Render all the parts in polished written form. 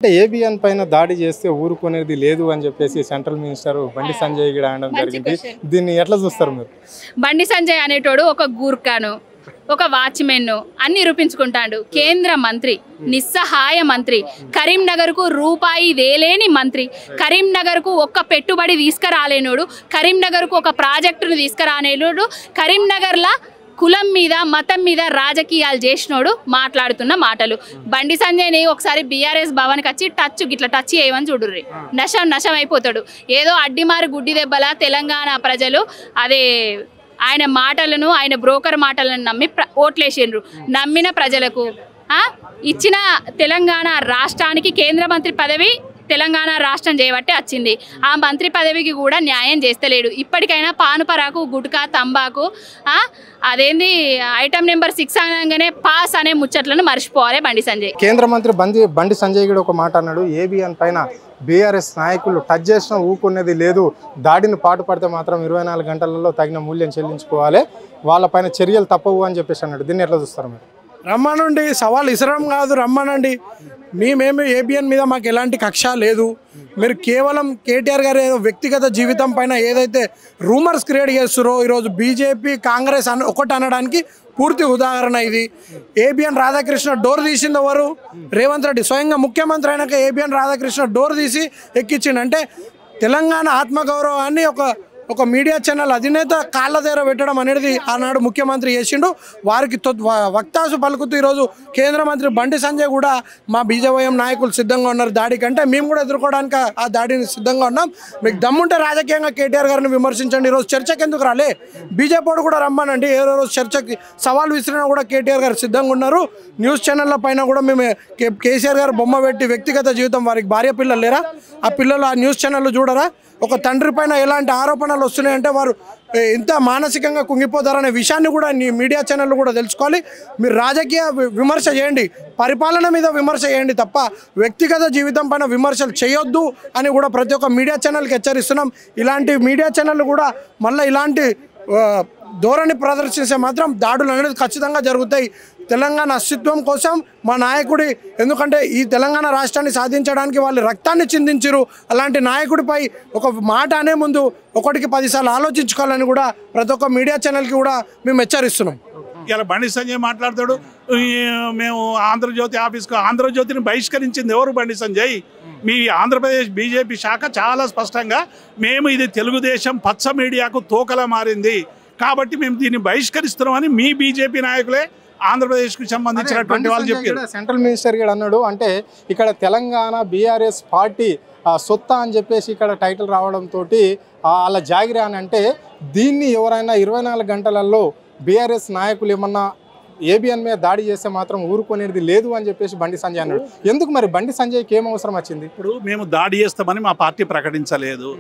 అంటే ఏబిఎన్ పైన దాడి చేస్తే ఊరుకునేది లేదు అని చెప్పేసి సెంట్రల్ మినిస్టర్ బండి సంజయ్ కూడా అనడం జరిగింది. దీన్ని ఎట్లా చూస్తారు మీరు? బండి సంజయ్ అనేటోడు ఒక గూర్ఖాను, ఒక వాచ్మెన్ అన్ని నిరూపించుకుంటాడు. కేంద్ర మంత్రి, నిస్సహాయ మంత్రి, కరీంనగర్కు రూపాయి వేలేని మంత్రి, కరీంనగర్కు ఒక్క పెట్టుబడి తీసుకురాలేనోడు, కరీంనగర్కు ఒక ప్రాజెక్టును తీసుకురాలేనోడు, కరీంనగర్లా కులం మీద మతం మీద రాజకీయాలు చేసినోడు మాట్లాడుతున్న మాటలు. బండి సంజయ్ని ఒకసారి బీఆర్ఎస్ భవన్కి వచ్చి గిట్లా టచ్ చేయమని చూడుర్రి, నశం అయిపోతాడు. ఏదో అడ్డిమారు గుడ్డి దెబ్బల తెలంగాణ ప్రజలు అదే ఆయన మాటలను, ఆయన బ్రోకర్ మాటలను నమ్మి ఓట్లేసిండ్రు. నమ్మిన ప్రజలకు ఇచ్చిన తెలంగాణ రాష్ట్రానికి కేంద్ర మంత్రి పదవి తెలంగాణ రాష్ట్రం చేయబట్టే వచ్చింది. ఆ మంత్రి పదవికి కూడా న్యాయం చేస్తలేడు. ఇప్పటికైనా పానుపరాకు, గుట్కా, తంబాకు అదేంది ఐటమ్ నెంబర్ 6 అనగానే పాస్ అనే ముచ్చట్లను మర్చిపోవాలి బండి సంజయ్. కేంద్ర మంత్రి బండి సంజయ్ కూడా ఒక మాట అన్నాడు, ఏబిఎన్ పైన బీఆర్ఎస్ నాయకులు టచ్ చేసినా ఊకునేది లేదు, దాడిని పాటుపడితే మాత్రం 24 గంటలలో తగిన మూల్యం చెల్లించుకోవాలి, వాళ్ళపైన చర్యలు తప్పవు అని చెప్పేసి అన్నాడు. దీన్ని ఎట్లా చూస్తారు మీరు? రమ్మనండి, సవాల్ ఇసరం కాదు, రమ్మనండి. మేమేమి ఏబిఎన్ మీద మాకు ఎలాంటి కక్ష లేదు. మీరు కేవలం కేటీఆర్ గారి వ్యక్తిగత జీవితం పైన ఏదైతే రూమర్స్ క్రియేట్ చేస్తారో ఈరోజు బీజేపీ కాంగ్రెస్ ఒకటి అనడానికి పూర్తి ఉదాహరణ ఇది. ఏబిఎన్ రాధాకృష్ణ డోర్ తీసింది ఎవరు? రేవంత్ రెడ్డి. స్వయంగా ముఖ్యమంత్రి అయినాక ఏబిఎన్ రాధాకృష్ణ డోర్ తీసి ఎక్కించిండు. అంటే తెలంగాణ ఆత్మగౌరవాన్ని ఒక మీడియా ఛానల్ అధినేత కాళ్ళ దగ్గర పెట్టడం అనేది ఆనాడు ముఖ్యమంత్రి చేసిండు. వారికి వక్తాసు పలుకుతూ ఈరోజు కేంద్ర మంత్రి బండి సంజయ్ కూడా మా బీజేవైఎం నాయకులు సిద్ధంగా ఉన్నారు దాడి కంటే, మేము కూడా ఎదుర్కోవడానికి ఆ దాడిని సిద్ధంగా ఉన్నాం. మీకు దమ్ముంటే రాజకీయంగా కేటీఆర్ గారిని విమర్శించండి. ఈరోజు చర్చకు ఎందుకు రాలే? బీజేపీ కూడా రమ్మనండి. ఏ రోజు చర్చకి సవాల్ విసిరినా కూడా కేటీఆర్ గారు సిద్ధంగా ఉన్నారు. న్యూస్ ఛానళ్ళ పైన కూడా మేము కేసీఆర్ గారు బొమ్మ పెట్టి వ్యక్తిగత జీవితం, వారికి భార్య పిల్లలు లేరా? ఆ పిల్లలు ఆ న్యూస్ ఛానళ్ళు చూడరా? ఒక తండ్రి పైన ఎలాంటి ఆరోపణలు వస్తున్నాయంటే వారు ఎంత మానసికంగా కుంగిపోతారనే విషయాన్ని కూడా మీడియా ఛానళ్ళు కూడా తెలుసుకోవాలి. మీరు రాజకీయ విమర్శ చేయండి, పరిపాలన మీద విమర్శ చేయండి తప్ప వ్యక్తిగత జీవితం పైన విమర్శలు చేయొద్దు అని కూడా ప్రతి ఒక్క మీడియా ఛానల్కి హెచ్చరిస్తున్నాం. ఇలాంటి మీడియా ఛానళ్ళు కూడా మళ్ళీ ఇలాంటి ధోరణి ప్రదర్శిస్తే మాత్రం దాడులు అనేది ఖచ్చితంగా జరుగుతాయి. తెలంగాణ అస్తిత్వం కోసం మా నాయకుడి, ఎందుకంటే ఈ తెలంగాణ రాష్ట్రాన్ని సాధించడానికి వాళ్ళు రక్తాన్ని చిందించారు. అలాంటి నాయకుడిపై ఒక మాట అనే ముందు 1కి 10 సార్లు ఆలోచించుకోవాలని కూడా ప్రతి ఒక్క మీడియా ఛానల్కి కూడా మేము హెచ్చరిస్తున్నాం. ఇలా బండి సంజయ్ మాట్లాడతాడు, మేము ఆంధ్రజ్యోతి ఆఫీస్కు ఆంధ్రజ్యోతిని బహిష్కరించింది ఎవరు? బండి సంజయ్. మీ ఆంధ్రప్రదేశ్ బీజేపీ శాఖ చాలా స్పష్టంగా మేము ఇది తెలుగుదేశం పచ్చ మీడియాకు తోకలా మారింది కాబట్టి మేము దీన్ని బహిష్కరిస్తున్నామని మీ బీజేపీ నాయకులే ఆంధ్రప్రదేశ్కు సంబంధించినటువంటి వాళ్ళు చెప్పారు. సెంట్రల్ మినిస్టర్ కూడా అన్నాడు, అంటే ఇక్కడ తెలంగాణ బీఆర్ఎస్ పార్టీ సొత్తా అని చెప్పేసి ఇక్కడ టైటిల్ రావడంతో అలా జాగిరా అని అంటే, దీన్ని ఎవరైనా 24 గంటలలో బీఆర్ఎస్ నాయకులు ఏమన్నా ఏబిఎన్ మీద దాడి చేస్తే మాత్రం ఊరుకునేది లేదు అని చెప్పేసి బండి సంజయ్ అన్నాడు. ఎందుకు మరి బండి సంజయ్కి ఏం అవసరం వచ్చింది? ఇప్పుడు మేము దాడి చేస్తామని మా పార్టీ ప్రకటించలేదు.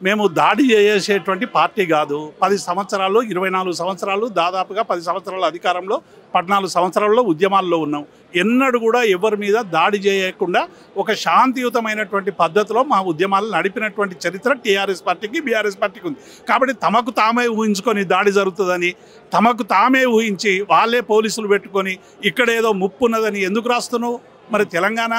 మేము దాడి చేసేటువంటి పార్టీ కాదు. 10 సంవత్సరాలు 24 సంవత్సరాలు దాదాపుగా 10 సంవత్సరాల అధికారంలో 14 సంవత్సరాల్లో ఉద్యమాల్లో ఉన్నాం. ఎన్నడూ కూడా ఎవరి మీద దాడి చేయకుండా ఒక శాంతియుతమైనటువంటి పద్ధతిలో మా ఉద్యమాలు నడిపినటువంటి చరిత్ర టీఆర్ఎస్ పార్టీకి బీఆర్ఎస్ పార్టీకి ఉంది. కాబట్టి తమకు తామే ఊహించుకొని దాడి జరుగుతుందని తమకు తామే ఊహించి వాళ్ళే పోలీసులు పెట్టుకొని ఇక్కడ ఏదో ముప్పు ఉన్నదని ఎందుకు రాస్తున్నావు? మరి తెలంగాణ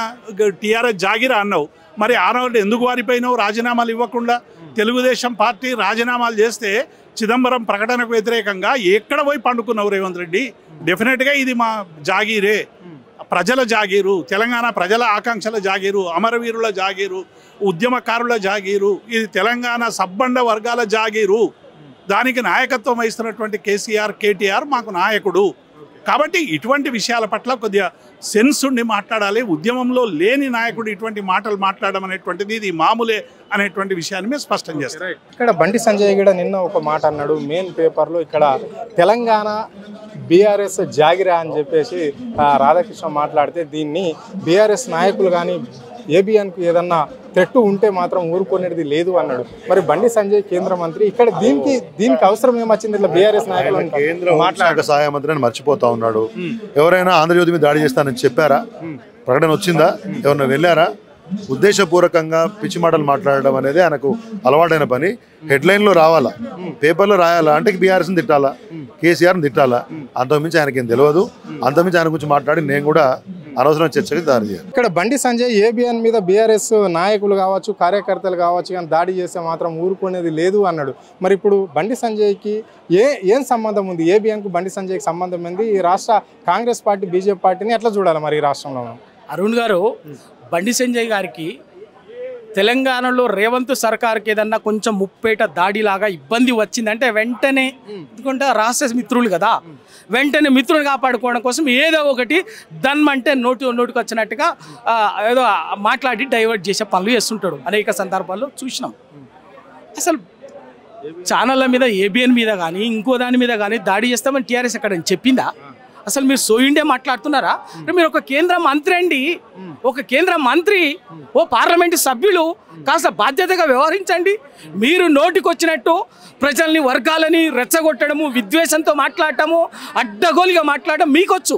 టీఆర్ఎస్ జాగిరా అన్నావు, మరి ఆనాడు ఎందుకు వారిపోయినావు రాజీనామాలు ఇవ్వకుండా? తెలుగుదేశం పార్టీ రాజీనామాలు చేస్తే చిదంబరం ప్రకటనకు వ్యతిరేకంగా ఎక్కడ పోయి పండుకున్నావు రేవంత్ రెడ్డి? డెఫినెట్గా ఇది మా జాగీరే, ప్రజల జాగీరు, తెలంగాణ ప్రజల ఆకాంక్షల జాగీరు, అమరవీరుల జాగీరు, ఉద్యమకారుల జాగీరు, ఇది తెలంగాణ సబ్బండ వర్గాల జాగీరు. దానికి నాయకత్వం వహిస్తున్నటువంటి కేసీఆర్, కేటీఆర్ మాకు నాయకుడు. కాబట్టి ఇటువంటి విషయాల పట్ల కొద్దిగా సెన్స్ ఉండి మాట్లాడాలి. ఉద్యమంలో లేని నాయకుడు ఇటువంటి మాటలు మాట్లాడడం అనేటువంటిది ఇది మామూలే అనేటువంటి విషయాన్ని మేము స్పష్టం చేస్తాం. ఇక్కడ బండి సంజయ్ కూడా నిన్న ఒక మాట అన్నాడు మెయిన్ పేపర్లో, ఇక్కడ తెలంగాణ బీఆర్ఎస్ జాగిరా అని చెప్పేసి రాధాకృష్ణ మాట్లాడితే దీన్ని బీఆర్ఎస్ నాయకులు కానీ ఏబిఎన్కు ఏదన్నా థ్రెట్ ఉంటే మాత్రం ఊరుకునేది లేదు అన్నాడు. మరి బండి సంజయ్ కేంద్ర మంత్రి, ఇక్కడ దీనికి అవసరం ఏమొచ్చింది? ఇట్లా బీఆర్ఎస్ నాయకులు కేంద్ర హోంశాఖ సహాయ మంత్రి అని మర్చిపోతా ఉన్నాడు. ఎవరైనా ఆంధ్రజ్యోతి మీద దాడి చేస్తానని చెప్పారా? ప్రకటన వచ్చిందా? ఎవరైనా వెళ్ళారా? ఉద్దేశపూర్వకంగా పిచ్చి మాటలు మాట్లాడడం అనేది ఆయనకు అలవాటైన పని. హెడ్లైన్లో రావాలా, పేపర్లో రాయాలా అంటే బీఆర్ఎస్ని తిట్టాలా, కేసీఆర్ని తిట్టాలా, అంతకుమించి ఆయనకేం తెలియదు. అంతకుమించి ఆయన గురించి మాట్లాడి నేను కూడా అనవసరం చర్చకి దారి చేయాలి. ఇక్కడ బండి సంజయ్ ఏబిఎన్ మీద బీఆర్ఎస్ నాయకులు కావచ్చు, కార్యకర్తలు కావచ్చు కానీ దాడి చేస్తే మాత్రం ఊరుకునేది లేదు అన్నాడు. మరి ఇప్పుడు బండి సంజయ్కి ఏం సంబంధం ఉంది? ఏబిఎన్కు బండి సంజయ్కి సంబంధం ఉంది? ఈ రాష్ట్ర కాంగ్రెస్ పార్టీ బీజేపీ పార్టీని ఎట్లా చూడాలి మరి ఈ రాష్ట్రంలో? అరుణ్ గారు, బండి సంజయ్ గారికి తెలంగాణలో రేవంత్ సర్కార్కి ఏదన్నా కొంచెం ముప్పేట దాడిలాగా ఇబ్బంది వచ్చిందంటే వెంటనే, ఎందుకంటే రాష్ట్ర మిత్రులు కదా, వెంటనే మిత్రులు కాపాడుకోవడం కోసం ఏదో ఒకటి దన్మంటే నోటికి వచ్చినట్టుగా ఏదో మాట్లాడి డైవర్ట్ చేసే పనులు చేస్తుంటాడు. అనేక సందర్భాల్లో చూసినాం. అసలు ఛానళ్ళ మీద, ఏబిఎన్ మీద కానీ ఇంకో దాని మీద కానీ దాడి చేస్తామని టీఆర్ఎస్ ఎక్కడ చెప్పిందా? అసలు మీరు సోయిండే మాట్లాడుతున్నారా? మీరు ఒక కేంద్ర మంత్రి అండి, ఒక కేంద్ర మంత్రి, ఓ పార్లమెంటు సభ్యులు కాస్త బాధ్యతగా వ్యవహరించండి. మీరు నోటికి వచ్చినట్టు ప్రజల్ని, వర్గాలని రెచ్చగొట్టడము, విద్వేషంతో మాట్లాడటము, అడ్డగోలుగా మాట్లాడడం మీకొచ్చు,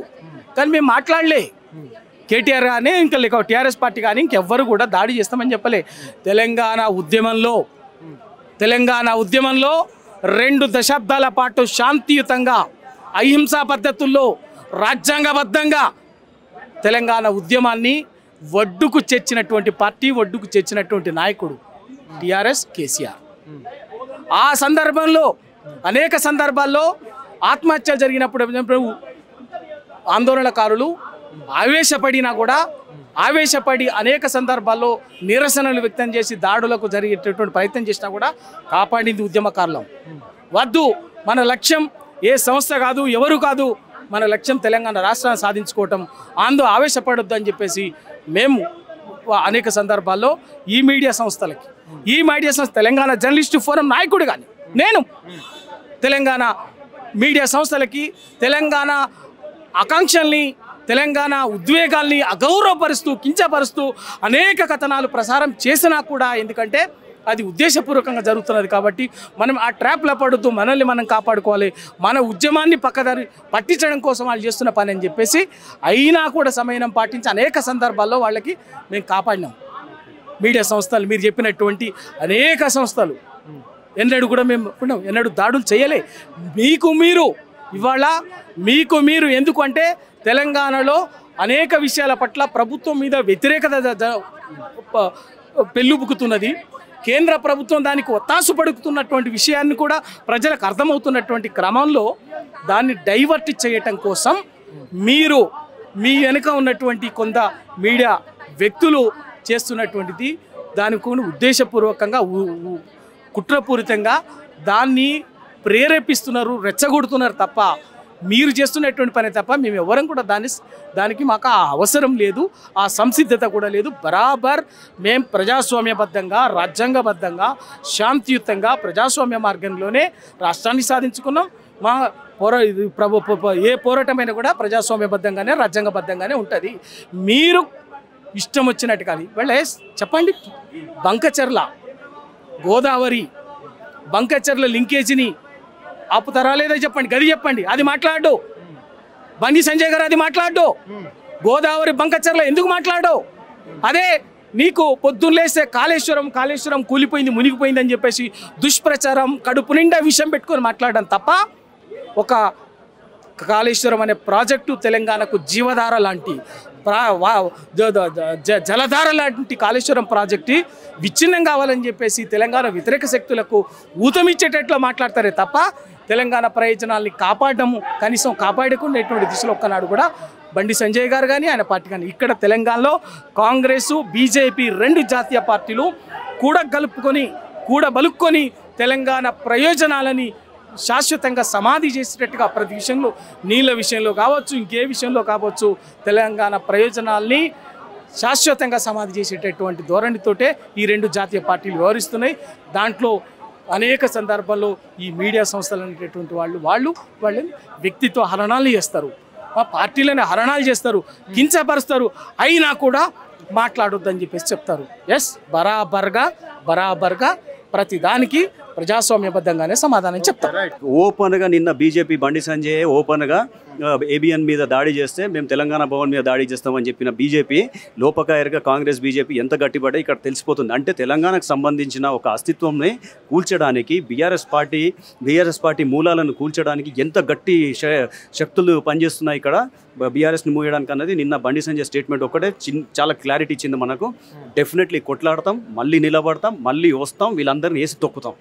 కానీ మేము మాట్లాడలే. కేటీఆర్ కానీ ఇంకా లేక టీఆర్ఎస్ పార్టీ కానీ ఇంకెవ్వరు కూడా దాడి చేస్తామని చెప్పలే. తెలంగాణ ఉద్యమంలో 2 దశాబ్దాల పాటు శాంతియుతంగా, అహింసా పద్ధతుల్లో, రాజ్యాంగబద్ధంగా తెలంగాణ ఉద్యమాన్ని ఒడ్డుకు చేర్చినటువంటి పార్టీ, ఒడ్డుకు చేర్చినటువంటి నాయకుడు టీఆర్ఎస్, కేసీఆర్. ఆ సందర్భంలో అనేక సందర్భాల్లో ఆత్మహత్యలు జరిగినప్పుడు ఆందోళనకారులు ఆవేశపడి అనేక సందర్భాల్లో నిరసనలు వ్యక్తం చేసి దాడులకు జరిగేటటువంటి ప్రయత్నం చేసినా కూడా కాపాడింది ఉద్యమకారులం. వద్దు, మన లక్ష్యం ఏ సంస్థ కాదు, ఎవరు కాదు, మన లక్ష్యం తెలంగాణ రాష్ట్రాన్ని సాధించుకోవటం, ఆవేశపడొద్దు అని చెప్పేసి మేము అనేక సందర్భాల్లో ఈ మీడియా సంస్థలకి, తెలంగాణ జర్నలిస్టు ఫోరం నాయకుడు కానీ నేను తెలంగాణ మీడియా సంస్థలకి తెలంగాణ ఆకాంక్షల్ని, తెలంగాణ ఉద్వేగాల్ని అగౌరవపరుస్తూ, కించపరుస్తూ అనేక కథనాలు ప్రసారం చేసినా కూడా, ఎందుకంటే అది ఉద్దేశపూర్వకంగా జరుగుతున్నది కాబట్టి మనం ఆ ట్రాప్లో పడుతూ మనల్ని మనం కాపాడుకోవాలి, మన ఉద్యమాన్ని పక్కదారి పట్టించడం కోసం వాళ్ళు చేస్తున్న పని అని చెప్పేసి అయినా కూడా సమయం పాటించి అనేక సందర్భాల్లో వాళ్ళకి మేము కాపాడినాం. మీడియా సంస్థలు, మీరు చెప్పినటువంటి అనేక సంస్థలు ఎన్నడూ కూడా ఎన్నడూ దాడులు చేయలే. మీకు మీరు ఎందుకంటే తెలంగాణలో అనేక విషయాల పట్ల ప్రభుత్వం మీద వ్యతిరేకత పెళ్ళుబుకుతున్నది. కేంద్ర ప్రభుత్వం దానికి ఒత్తాసు పడుకుతున్నటువంటి విషయాన్ని కూడా ప్రజలకు అర్థమవుతున్నటువంటి క్రమంలో దాన్ని డైవర్ట్ చేయటం కోసం మీరు మీ వెనుక ఉన్నటువంటి కొంత మీడియా వ్యక్తులు చేస్తున్నటువంటిది, దానికి ఉద్దేశపూర్వకంగా, కుట్రపూరితంగా దాన్ని ప్రేరేపిస్తున్నారు, రెచ్చగొడుతున్నారు తప్ప మీరు చేస్తున్నటువంటి పని తప్ప మేము ఎవరం కూడా దానికి మాకు ఆ అవసరం లేదు, ఆ సంసిద్ధత కూడా లేదు. బరాబర్ మేము ప్రజాస్వామ్యబద్ధంగా, రాజ్యాంగబద్ధంగా, శాంతియుతంగా, ప్రజాస్వామ్య మార్గంలోనే రాష్ట్రాన్ని సాధించుకున్నాం. మా ఏ పోరాటమైనా కూడా ప్రజాస్వామ్యబద్ధంగానే, రాజ్యాంగబద్ధంగానే ఉంటుంది. మీరు ఇష్టం వచ్చినట్టు కానీ చెప్పండి, బంకచర్ల గోదావరి బంకచర్ల లింకేజీని ఆపుతారా లేదా చెప్పండి, గది చెప్పండి. అది మాట్లాడు బండి సంజయ్ గారు, అది మాట్లాడు. గోదావరి బంకచర్ల ఎందుకు మాట్లాడు? అదే నీకు పొద్దున్నేస్తే కాళేశ్వరం కూలిపోయింది, మునిగిపోయింది అని చెప్పేసి దుష్ప్రచారం, కడుపు నిండా విషయం పెట్టుకొని మాట్లాడడం తప్ప, ఒక కాళేశ్వరం అనే ప్రాజెక్టు తెలంగాణకు జీవధార లాంటి, జలధార లాంటి కాళేశ్వరం ప్రాజెక్టు విచ్ఛిన్నం కావాలని చెప్పేసి తెలంగాణ వ్యతిరేక శక్తులకు ఊతమిచ్చేటట్లు మాట్లాడతారే తప్ప తెలంగాణ ప్రయోజనాల్ని కాపాడము, కనీసం కాపాడుకునేటువంటి దిశలో ఒక్కనాడు కూడా బండి సంజయ్ గారు కానీ ఆయన పార్టీ కానీ, ఇక్కడ తెలంగాణలో కాంగ్రెసు, బీజేపీ 2 జాతీయ పార్టీలు కూడబలుక్కొని తెలంగాణ ప్రయోజనాలని శాశ్వతంగా సమాధి చేసేటట్టుగా ప్రతి విషయంలో, నీళ్ళ విషయంలో కావచ్చు, ఇంకే విషయంలో కావచ్చు, తెలంగాణ ప్రయోజనాల్ని శాశ్వతంగా సమాధి చేసేటటువంటి ధోరణితోటే ఈ 2 జాతీయ పార్టీలు వ్యవహరిస్తున్నాయి. దాంట్లో అనేక సందర్భాల్లో ఈ మీడియా సంస్థలు అనేటటువంటి వాళ్ళని వ్యక్తిత్వ హరణాలు చేస్తారు, ఆ పార్టీలను హరణాలు చేస్తారు, కించపరుస్తారు. అయినా కూడా మాట్లాడొద్దని చెప్పేసి చెప్తారు. బరాబర్గా ప్రతిదానికి ప్రజాస్వామ్యబద్ధంగానే సమాధానం చెప్తాం. ఓపెన్గా నిన్న బీజేపీ బండి సంజయ్ ఓపెన్గా ఏబిఎన్ మీద దాడి చేస్తే మేము తెలంగాణ భవన్ మీద దాడి చేస్తామని చెప్పిన బీజేపీ లోపకాయరుగా కాంగ్రెస్ బీజేపీ ఎంత గట్టిపడే ఇక్కడ తెలిసిపోతుంది. అంటే తెలంగాణకు సంబంధించిన ఒక అస్తిత్వంని కూల్చడానికి బీఆర్ఎస్ పార్టీ మూలాలను కూల్చడానికి ఎంత గట్టి శక్తులు పనిచేస్తున్నాయి ఇక్కడ బీఆర్ఎస్ని మూయడానికి అన్నది నిన్న బండి సంజయ్ స్టేట్మెంట్ ఒకటే చాలా క్లారిటీ ఇచ్చింది మనకు. డెఫినెట్లీ కొట్లాడతాం, మళ్ళీ నిలబడతాం, మళ్ళీ వస్తాం, వీళ్ళందరినీ వేసి తొక్కుతాం.